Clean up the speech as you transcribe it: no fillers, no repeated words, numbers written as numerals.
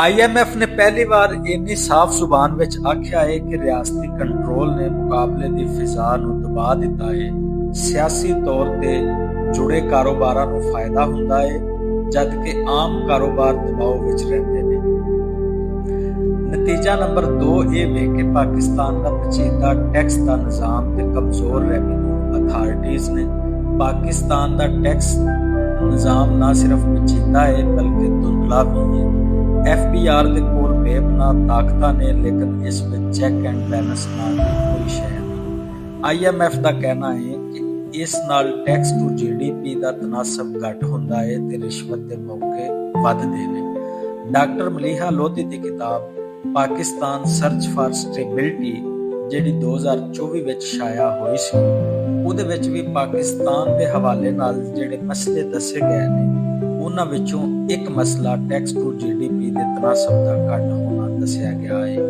IMF ਨੇ ਪਹਿਲੀ ਵਾਰ ਇੰਨੀ ਸਾਫ਼ ਜ਼ੁਬਾਨ ਵਿੱਚ ਆਖਿਆ ਹੈ ਕਿ ਰਿਆਸਤੀ ਕੰਟਰੋਲ ਨੇ ਮੁਕਾਬਲੇ ਦੀ ਫਿਜ਼ਾ ਨੂੰ ਦਬਾ ਦਿੱਤਾ ਹੈ। ਸਿਆਸੀ ਤੌਰ ਤੇ ਜੁੜੇ ਕਾਰੋਬਾਰਾਂ ਨੂੰ ਫਾਇਦਾ ਹੁੰਦਾ ਹੈ, ਜਦਕਿ ਆਮ ਕਾਰੋਬਾਰ ਦਬਾਅ ਵਿੱਚ ਰਹਿੰਦੇ ਨੇ। ਨਤੀਜਾ ਨੰਬਰ 2 ਇਹ ਵੇ ਕਿ ਪਾਕਿਸਤਾਨ ਦਾ ਪੇਚੀਦਾ ਟੈਕਸ ਦਾ ਨਿਜ਼ਾਮ ਤੇ ਕਮਜ਼ੋਰ ਰੈਵਨਿਊ ਅਥਾਰਟੀਜ਼ ਨੇ। ਪਾਕਿਸਤਾਨ ਦਾ ਟੈਕਸ ਨਿਜ਼ਾਮ ਨਾ ਸਿਰਫ ਪੇਚੀਦਾ ਹੈ ਬਲਕਿ ਧੁੰਦਲਾ ਵੀ ਹੈ। FBR ਦੇ ਕੋਲ ਬੇਪਨਾਹ ਤਾਕਤਾਂ ਨੇ, ਲੇਕਿਨ ਇਸ ਵਿੱਚ ਚੈੱਕ ਐਂਡ ਬੈਲੈਂਸ ਨਾਲ ਕੋਈ ਸ਼ੈ ਨਹੀਂ। IMF ਦਾ ਕਹਿਣਾ ਹੈ ਕਿ ਇਸ ਨਾਲ ਟੈਕਸ ਟੂ GDP ਦਾ ਤਨਾਸਬ ਘੱਟ ਹੁੰਦਾ ਹੈ ਤੇ ਰਿਸ਼ਵਤ ਦੇ ਮੌਕੇ ਵੱਧਦੇ ਨੇ। ਡਾਕਟਰ ਮਲੀਹਾ ਲੋਧੀ ਦੀ ਕਿਤਾਬ ਪਾਕਿਸਤਾਨ ਸਰਚ ਫਾਰ ਸਟੇਬਿਲਿਟੀ, ਜਿਹੜੀ 2024 ਵਿੱਚ ਛਾਇਆ ਹੋਈ ਸੀ, ਉਹਦੇ ਵਿੱਚ ਵੀ ਪਾਕਿਸਤਾਨ ਦੇ ਹਵਾਲੇ ਨਾਲ ਜਿਹੜੇ ਮਸਲੇ ਦੱਸੇ ਗਏ ਨੇ, ਉਹਨਾਂ ਵਿੱਚੋਂ ਇੱਕ ਮਸਲਾ ਟੈਕਸ ਟੂ GDP ਦੇ ਤਨਾਸਬ ਦਾ ਘੱਟ ਹੋਣਾ ਦੱਸਿਆ ਗਿਆ ਹੈ।